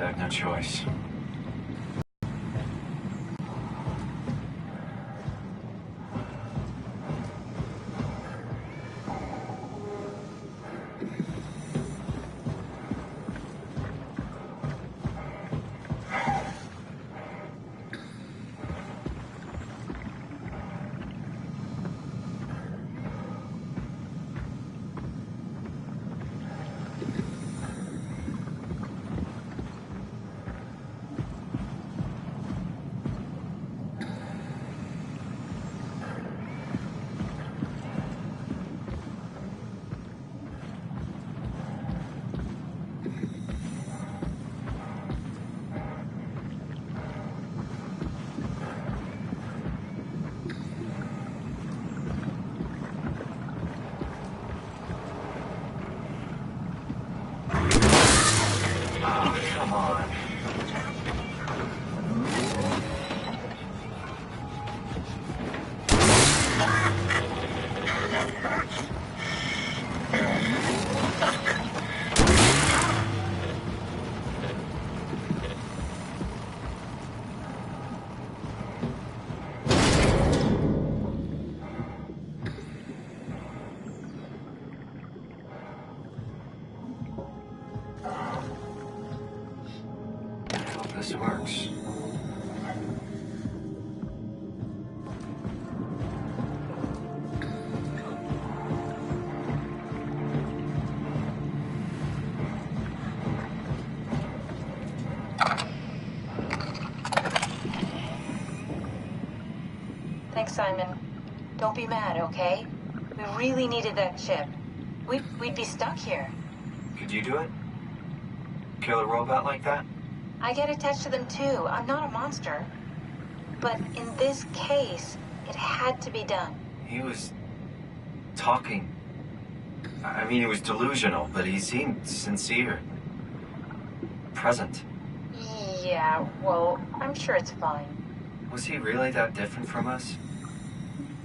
I have no choice. This works. Thanks, Simon. Don't be mad, okay? We really needed that chip. We'd be stuck here. Could you do it? Kill a robot like that? I get attached to them too. I'm not a monster. But in this case, it had to be done. He was talking. I mean, he was delusional, but he seemed sincere. Present. Yeah, well, I'm sure it's fine. Was he really that different from us?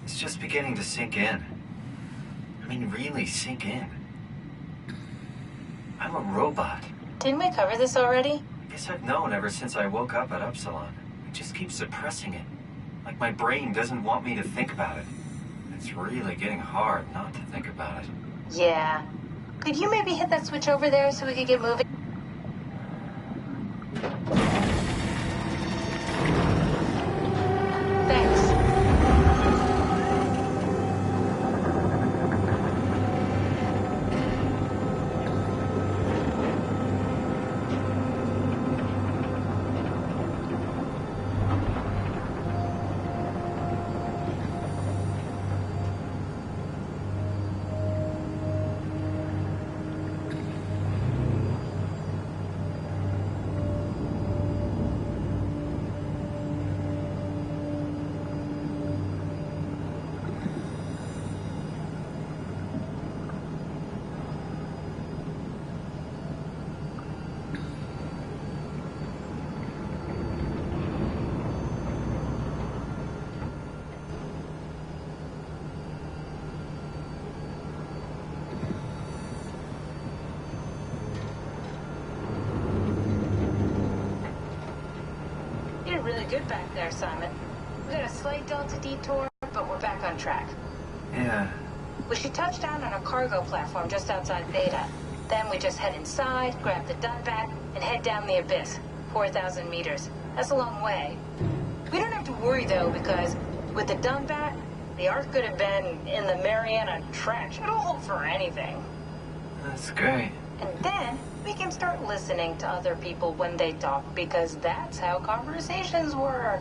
It's just beginning to sink in. I mean, really sink in. I'm a robot. Didn't we cover this already? I guess I've known ever since I woke up at Upsilon. I just keep suppressing it. Like my brain doesn't want me to think about it. It's really getting hard not to think about it. Yeah. Could you maybe hit that switch over there so we could get moving? Thanks. Really good back there, Simon. We got a slight delta detour, but we're back on track. Yeah. We should touch down on a cargo platform just outside Beta. Then we just head inside, grab the Dunbat, and head down the abyss. 4,000 meters. That's a long way. We don't have to worry, though, because with the Dunbat, the Ark could have been in the Mariana Trench. It'll hold for anything. That's great. And then we can start listening to other people when they talk, because that's how conversations work.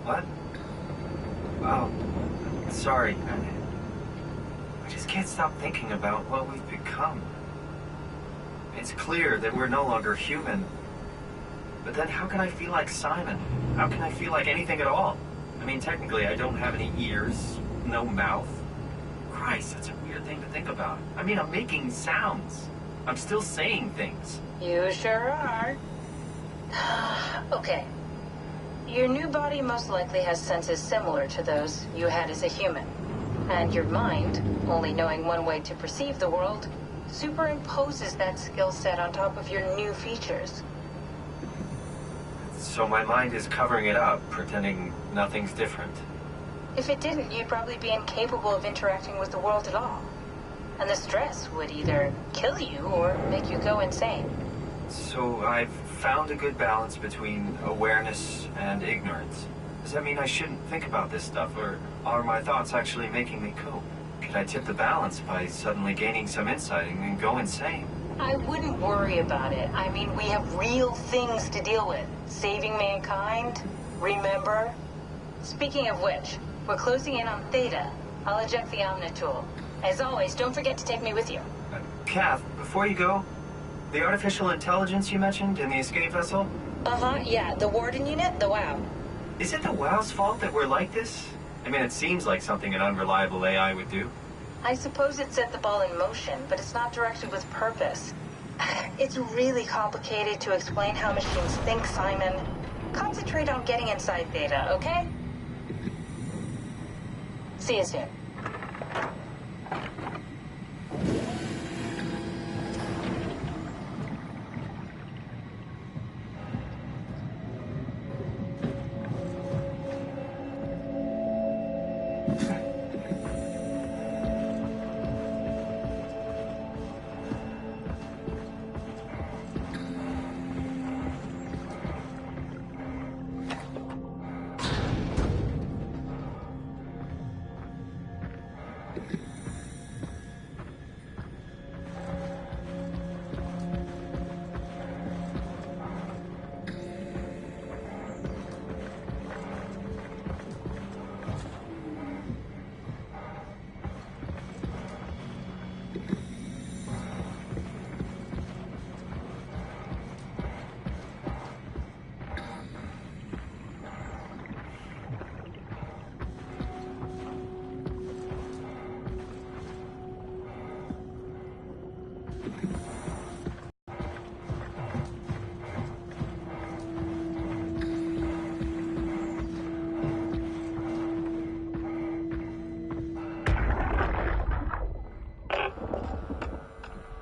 What? Oh, sorry. I just can't stop thinking about what we've become. It's clear that we're no longer human. But then how can I feel like Simon? How can I feel like anything at all? I mean, technically, I don't have any ears, no mouth. Christ, that's a weird thing to think about. I mean, I'm making sounds. I'm still saying things. You sure are. Okay. Your new body most likely has senses similar to those you had as a human. And your mind, only knowing one way to perceive the world, superimposes that skill set on top of your new features. So my mind is covering it up, pretending nothing's different. If it didn't, you'd probably be incapable of interacting with the world at all. And the stress would either kill you or make you go insane. So I've found a good balance between awareness and ignorance. Does that mean I shouldn't think about this stuff, or are my thoughts actually making me cope? Could I tip the balance by suddenly gaining some insight and go insane? I wouldn't worry about it. I mean, we have real things to deal with. Saving mankind, remember? Speaking of which, we're closing in on Theta. I'll eject the Omnitool. As always, don't forget to take me with you. Kath, before you go, the artificial intelligence you mentioned in the escape vessel? Yeah, the Warden unit, the WOW. Is it the WOW's fault that we're like this? I mean, it seems like something an unreliable AI would do. I suppose it set the ball in motion, but it's not directed with purpose. It's really complicated to explain how machines think, Simon. Concentrate on getting inside Theta, okay? See you soon.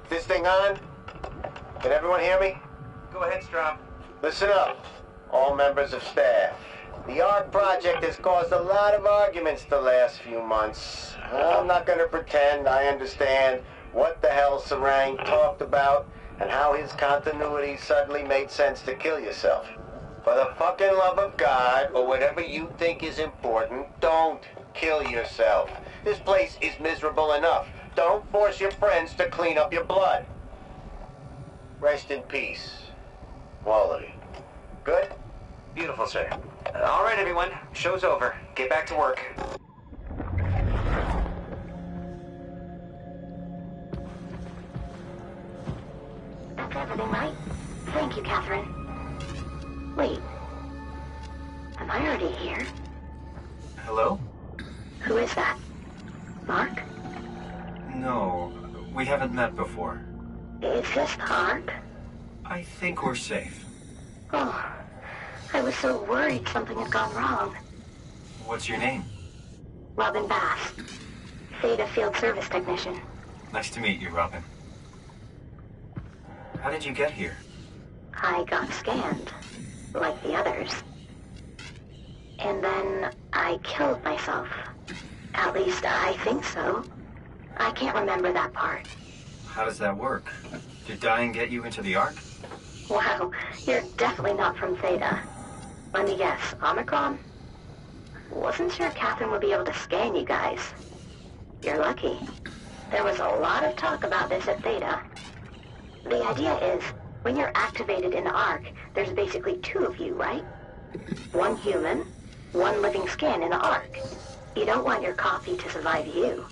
This thing on? Can everyone hear me? Go ahead, Strom. Listen up, all members of staff. The ARC project has caused a lot of arguments the last few months. I'm not gonna pretend I understand what the hell Sarang talked about and how his continuity suddenly made sense to kill yourself. For the fucking love of God, or whatever you think is important, don't kill yourself. This place is miserable enough. Don't force your friends to clean up your blood. Rest in peace. Quality. Good? Beautiful, sir. All right, everyone. Show's over. Get back to work. That's everything, right? Thank you, Catherine. Wait. Am I already here? Hello? Who is that? Mark? No, we haven't met before. Is this the ARC? I think we're safe. Oh, I was so worried something had gone wrong. What's your name? Robin Bass. Theta Field Service Technician. Nice to meet you, Robin. How did you get here? I got scanned, like the others. And then I killed myself. At least I think so. I can't remember that part. How does that work? Did dying get you into the ARC? Wow, you're definitely not from Theta. Let me guess, Omicron? Wasn't sure Catherine would be able to scan you guys. You're lucky. There was a lot of talk about this at Theta. The idea is, when you're activated in the ARC, there's basically two of you, right? One human, one living scan in the ARC. You don't want your copy to survive you.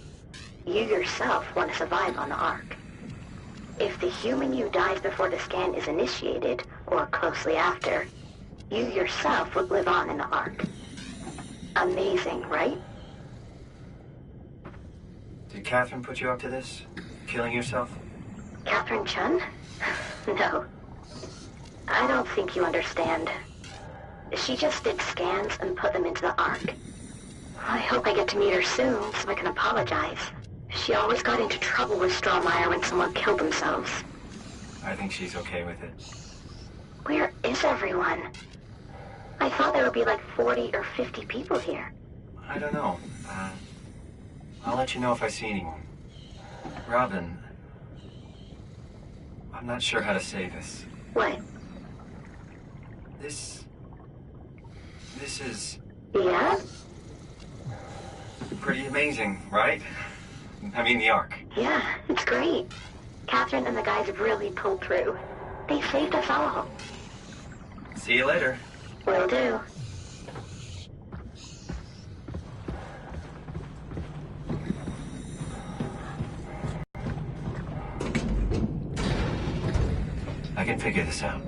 You yourself want to survive on the ARC. If the human you dies before the scan is initiated, or closely after, you yourself would live on in the ARC. Amazing, right? Did Catherine put you up to this? Killing yourself? Catherine Chun? No. I don't think you understand. She just did scans and put them into the ARC. I hope I get to meet her soon so I can apologize. She always got into trouble with Strohmeyer when someone killed themselves. I think she's okay with it. Where is everyone? I thought there would be like 40 or 50 people here. I don't know. I'll let you know if I see anyone. Robin, I'm not sure how to say this. What? This is Yeah? pretty amazing, right? I mean, the Ark. Yeah, it's great. Catherine and the guys have really pulled through. They saved us all. See you later. Will do. I can figure this out.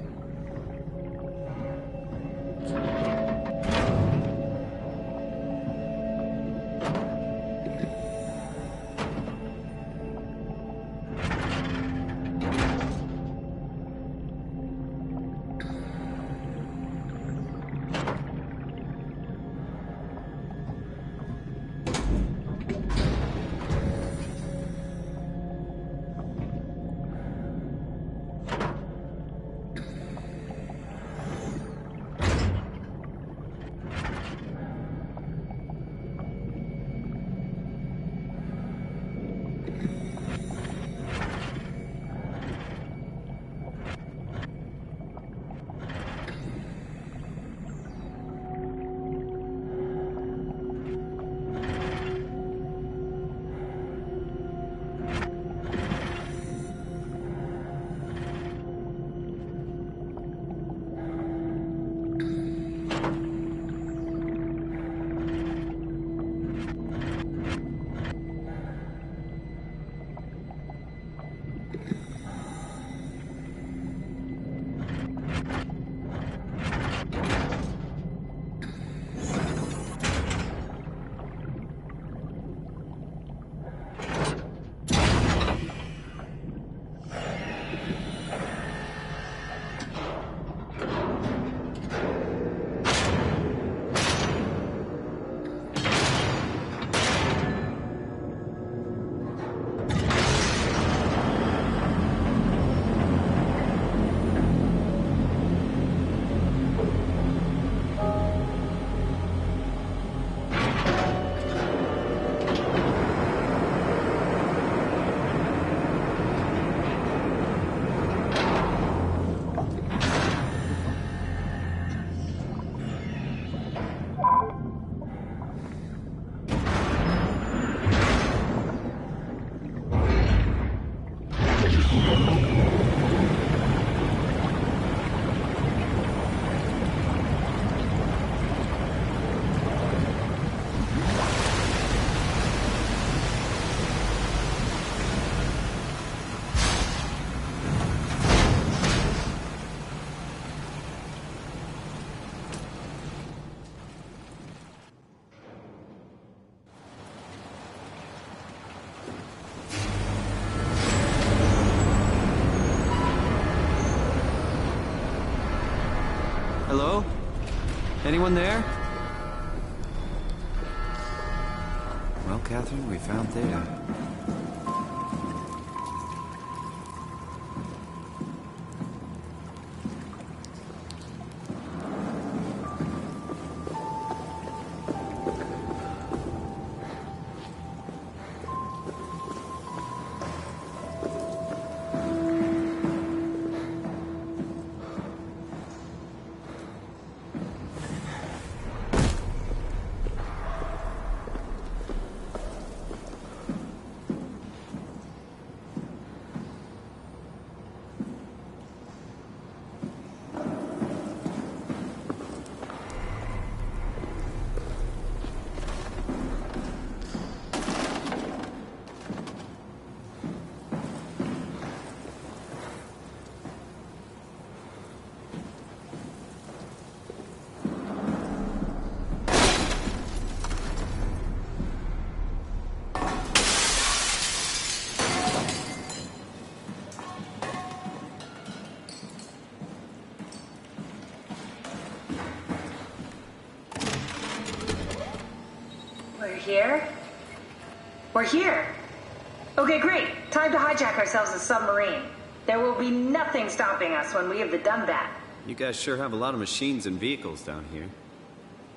Hello? Anyone there? Well, Catherine, we found Theta. Here? We're here. Okay, great. Time to hijack ourselves a submarine. There will be nothing stopping us when we have done that. You guys sure have a lot of machines and vehicles down here.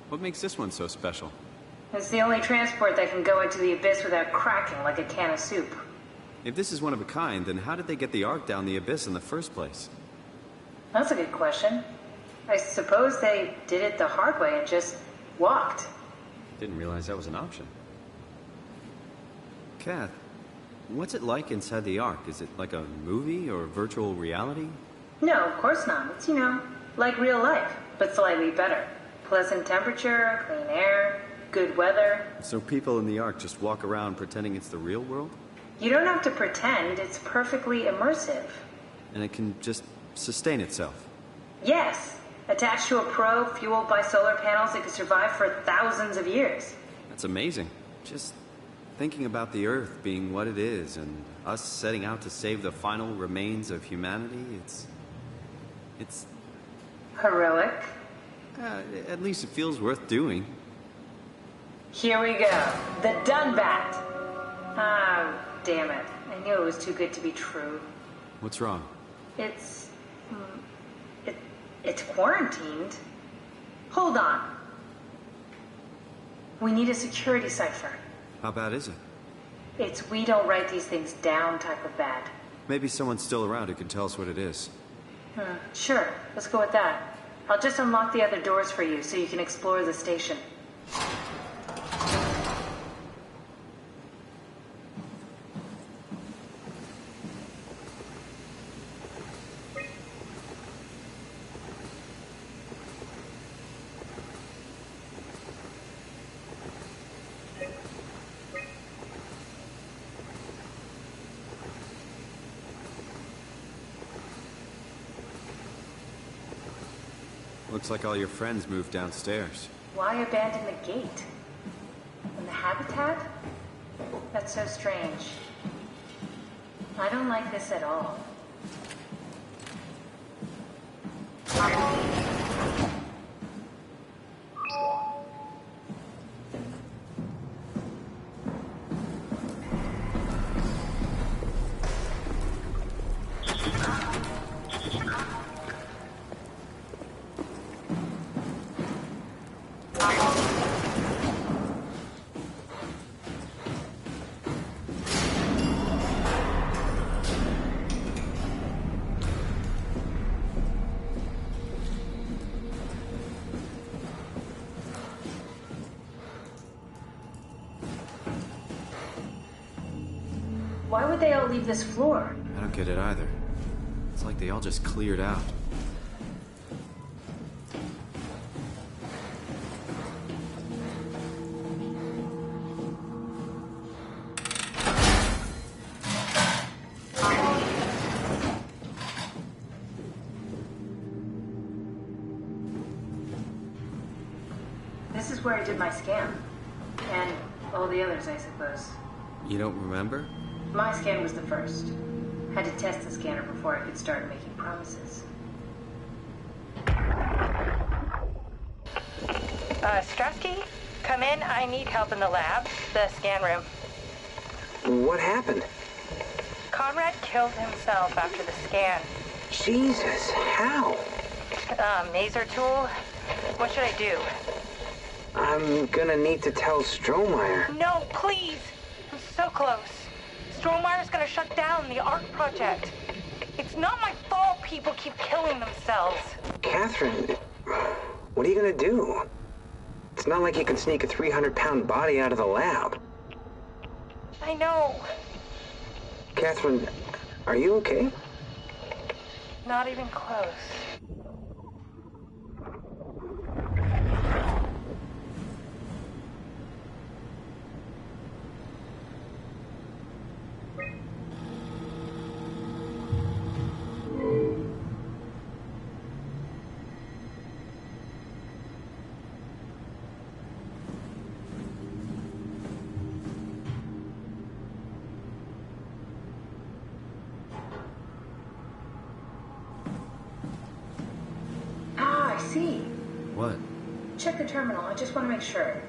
What makes this one so special? It's the only transport that can go into the abyss without cracking like a can of soup. If this is one of a kind, then how did they get the Ark down the abyss in the first place? That's a good question. I suppose they did it the hard way and just walked. Didn't realize that was an option. Kath, what's it like inside the Ark? Is it like a movie or virtual reality? No, of course not. It's, like real life, but slightly better. Pleasant temperature, clean air, good weather. So people in the Ark just walk around pretending it's the real world? You don't have to pretend. It's perfectly immersive. And it can just sustain itself? Yes. Attached to a probe fueled by solar panels, it could survive for thousands of years. That's amazing. Just thinking about the Earth being what it is and us setting out to save the final remains of humanity, it's... Heroic. At least it feels worth doing. Here we go. The Dunbat. Ah, damn it. I knew it was too good to be true. What's wrong? It's quarantined. Hold on. We need a security cipher. How bad is it? It's we don't write these things down type of bad. Maybe someone's still around who can tell us what it is. Sure, let's go with that. I'll just unlock the other doors for you so you can explore the station. Looks like all your friends moved downstairs. Why abandon the gate? And the habitat? That's so strange. I don't like this at all. Why would they all leave this floor? I don't get it either. It's like they all just cleared out. This is where I did my scan. And all the others, I suppose. You don't remember? My scan was the first. Had to test the scanner before I could start making promises. Strasky? Come in. I need help in the lab. The scan room. What happened? Conrad killed himself after the scan. Jesus, how? Maser tool? What should I do? I'm gonna need to tell Strohmeyer. No, please! I'm so close. Strohmeyer's gonna shut down the Ark project. It's not my fault people keep killing themselves. Catherine, what are you gonna do? It's not like you can sneak a 300-pound body out of the lab. I know. Catherine, are you okay? Not even close. Ah, I see. What? Check the terminal. I just want to make sure.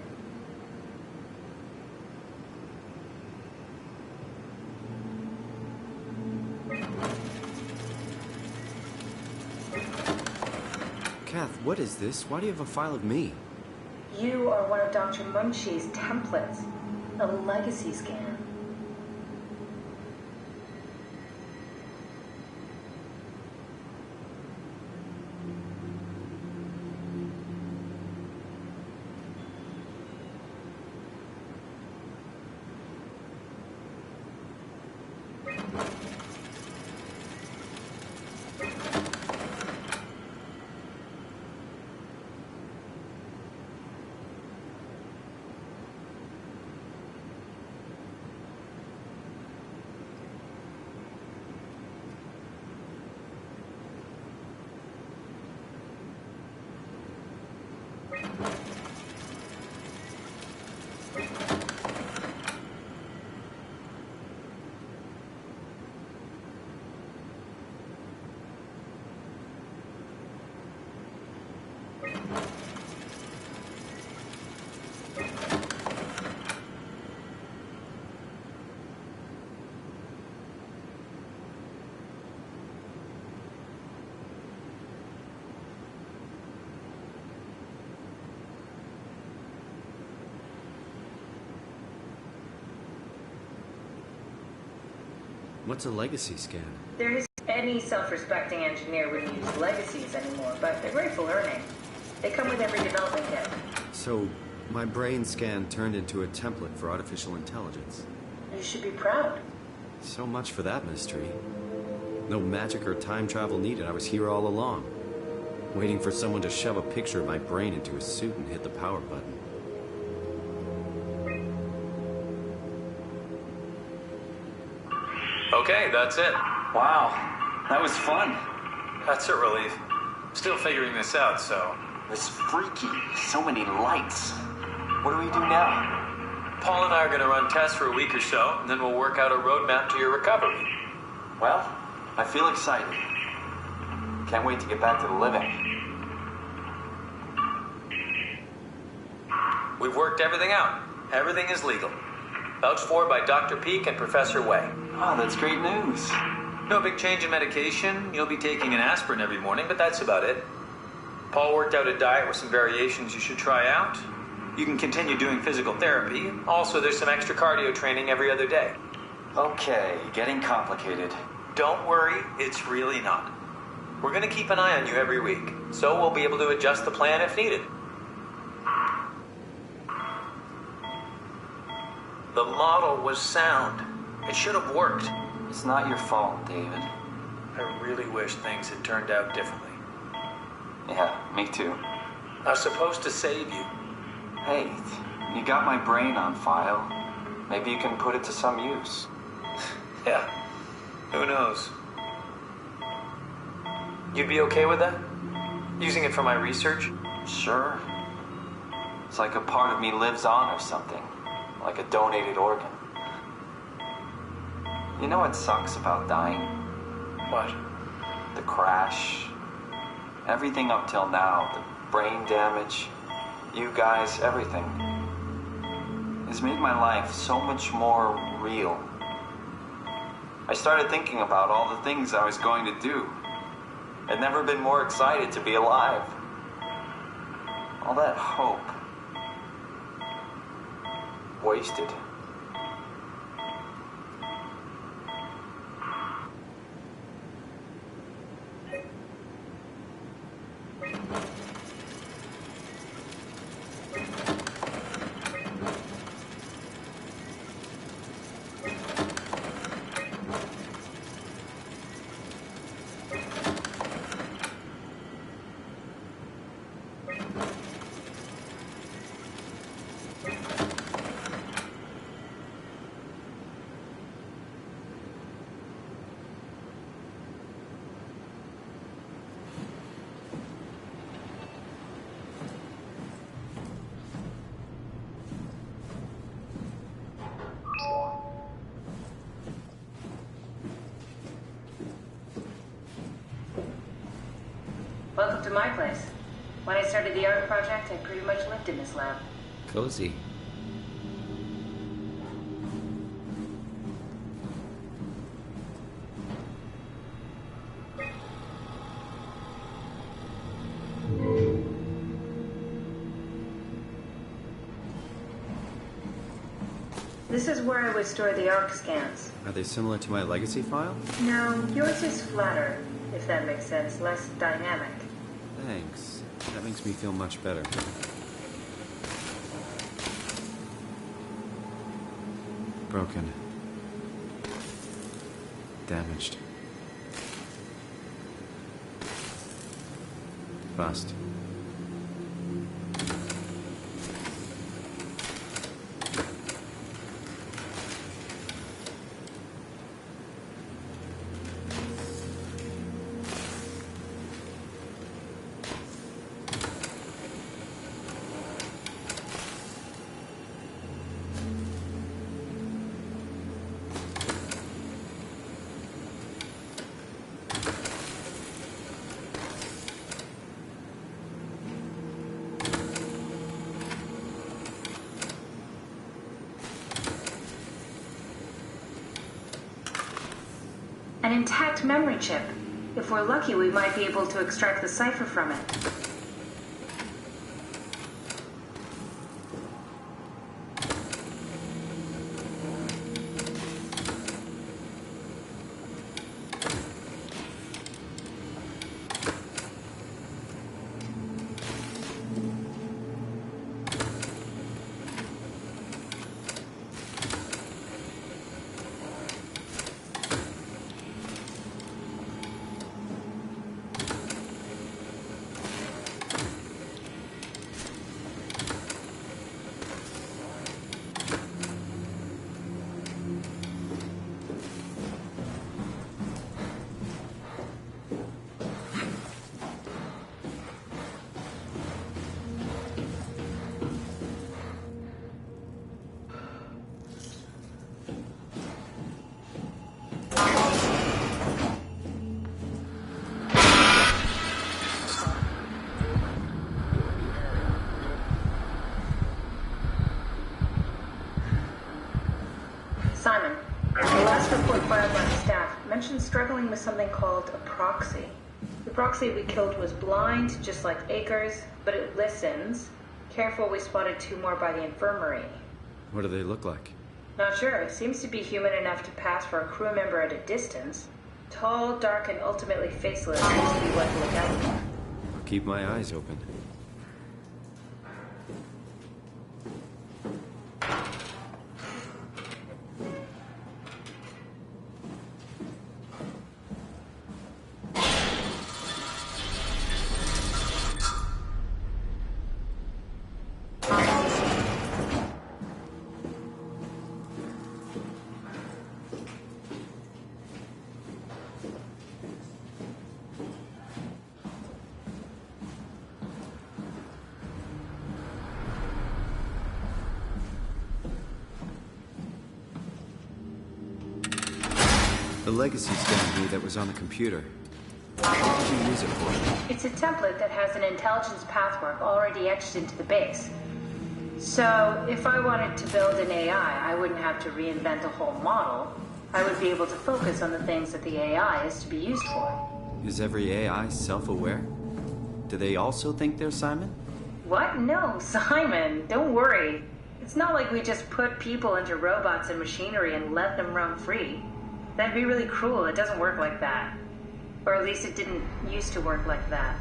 What is this? Why do you have a file of me? You are one of Dr. Munchie's templates. A legacy scan. What's a legacy scan? There is any self-respecting engineer wouldn't use legacies anymore, but they're great for learning. They come with every development kit. So, my brain scan turned into a template for artificial intelligence. You should be proud. So much for that mystery. No magic or time travel needed. I was here all along, waiting for someone to shove a picture of my brain into a suit and hit the power button. Okay, that's it. Wow, that was fun. That's a relief. Still figuring this out, so... It's freaky. So many lights. What do we do now? Paul and I are going to run tests for a week or so, and then we'll work out a roadmap to your recovery. Well, I feel excited. Can't wait to get back to the living. We've worked everything out. Everything is legal. Vouched for by Dr. Peak and Professor Way. Oh, that's great news. No big change in medication. You'll be taking an aspirin every morning, but that's about it. Paul worked out a diet with some variations you should try out. You can continue doing physical therapy. Also, there's some extra cardio training every other day. Okay, getting complicated. Don't worry, it's really not. We're going to keep an eye on you every week, so we'll be able to adjust the plan if needed. The model was sound. It should have worked. It's not your fault, David. I really wish things had turned out differently. Yeah, me too. I was supposed to save you. Hey, you got my brain on file. Maybe you can put it to some use. Yeah, who knows? You'd be okay with that? Using it for my research? Sure. It's like a part of me lives on or something. Like a donated organ. You know what sucks about dying? What? The crash. Everything up till now. The brain damage. You guys, everything. It's made my life so much more real. I started thinking about all the things I was going to do. I'd never been more excited to be alive. All that hope. Wasted. Welcome to my place. When I started the art project, I pretty much lived in this lab. Cozy. This is where I would store the ARC scans. Are they similar to my legacy file? No, yours is flatter, if that makes sense, less dynamic. Thanks. That makes me feel much better. Broken. Damaged. Bust. An intact memory chip. If we're lucky, we might be able to extract the cipher from it. Simon, the last report filed by the staff mentioned struggling with something called a proxy. The proxy we killed was blind, just like Akers, but it listens. Careful, we spotted 2 more by the infirmary. What do they look like? Not sure. Seems to be human enough to pass for a crew member at a distance. Tall, dark, and ultimately faceless seems to be what to look out for. I'll keep my eyes open. The legacy scan key that was on the computer. What did you use it for? It's a template that has an intelligence pathwork already etched into the base. So, if I wanted to build an AI, I wouldn't have to reinvent a whole model. I would be able to focus on the things that the AI is to be used for. Is every AI self-aware? Do they also think they're Simon? What? No, Simon, don't worry. It's not like we just put people into robots and machinery and let them roam free. That'd be really cruel. It doesn't work like that. Or at least it didn't used to work like that.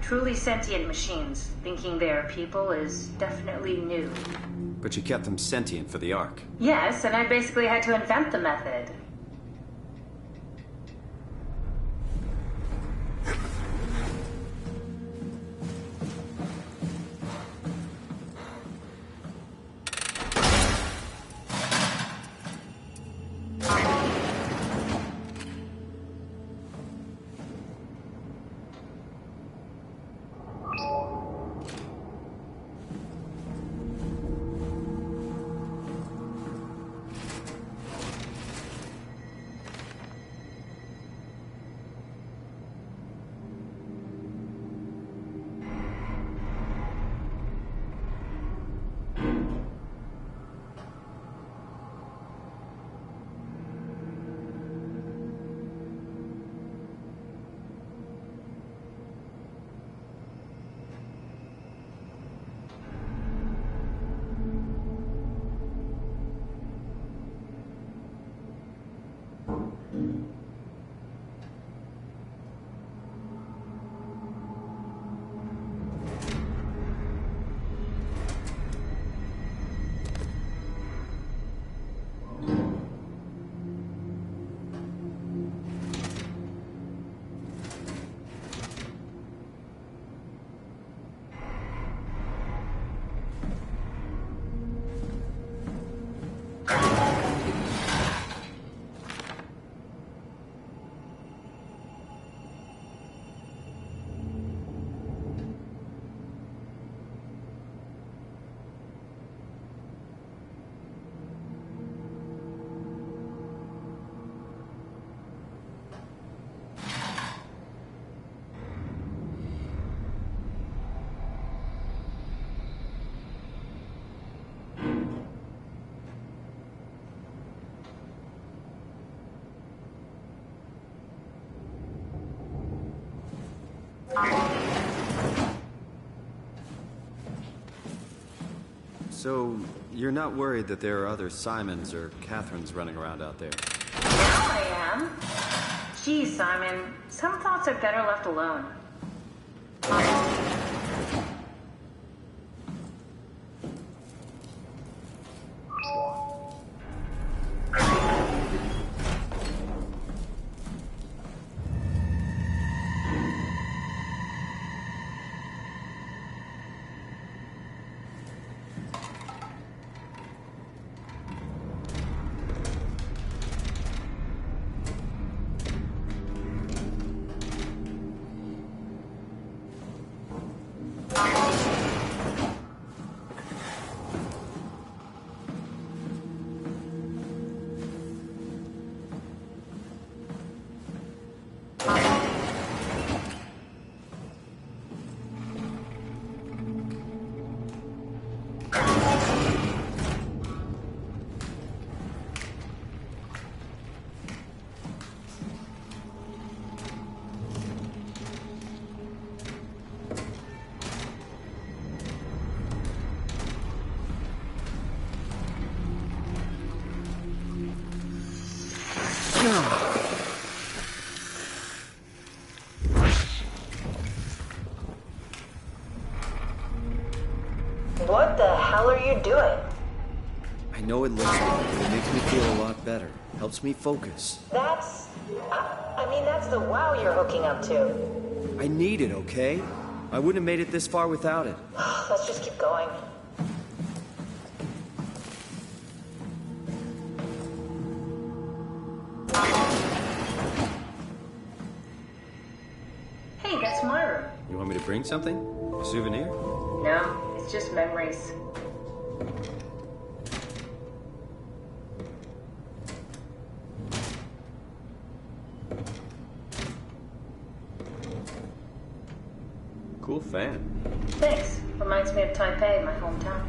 Truly sentient machines, thinking they are people, is definitely new. But you kept them sentient for the Ark. Yes, and I basically had to invent the method. So, you're not worried that there are other Simons or Catherines running around out there? Now I am. Geez, Simon, some thoughts are better left alone. What the hell are you doing? I know it looks weird, but it makes me feel a lot better. Helps me focus. That's... I mean, that's the wow you're hooking up to. I need it, okay? I wouldn't have made it this far without it. Let's just keep going. Hey, that's my room. You want me to bring something? A souvenir? No, it's just memories. Cool fan. Thanks. Reminds me of Taipei, my hometown.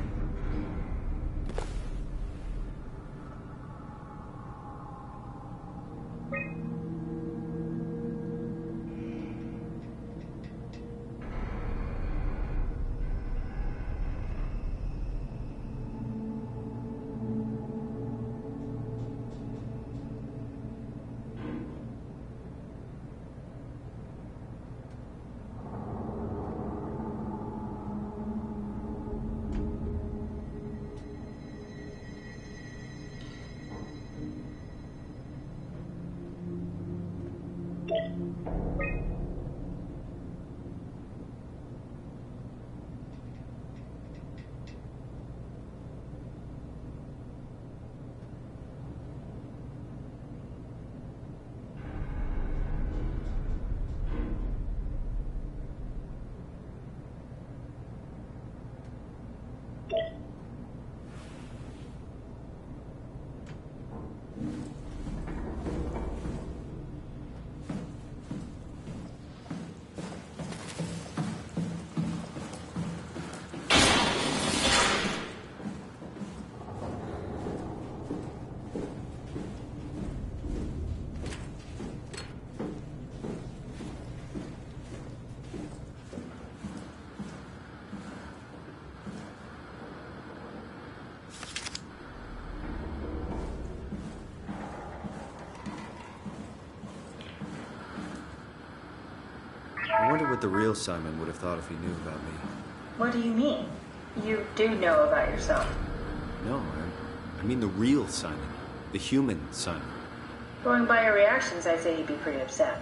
I wonder what the real Simon would have thought if he knew about me. What do you mean? You do know about yourself. No, I mean the real Simon. The human Simon. Going by your reactions, I'd say you'd be pretty upset.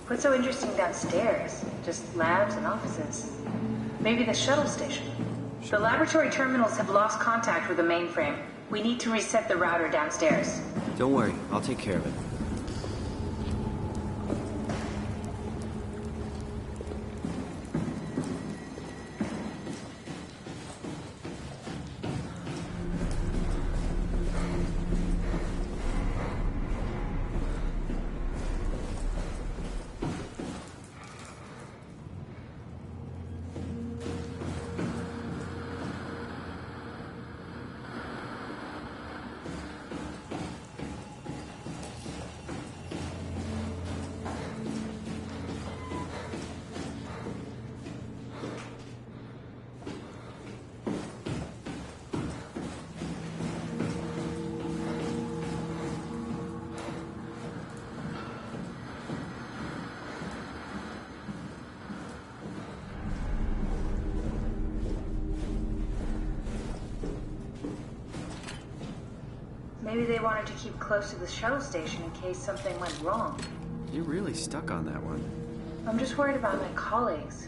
What's so interesting downstairs? Just labs and offices. Maybe the shuttle station. The laboratory terminals have lost contact with the mainframe. We need to reset the router downstairs. Don't worry, I'll take care of it. Maybe they wanted to keep close to the shuttle station in case something went wrong. You're really stuck on that one. I'm just worried about my colleagues.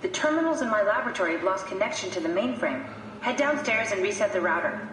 The terminals in my laboratory have lost connection to the mainframe. Head downstairs and reset the router.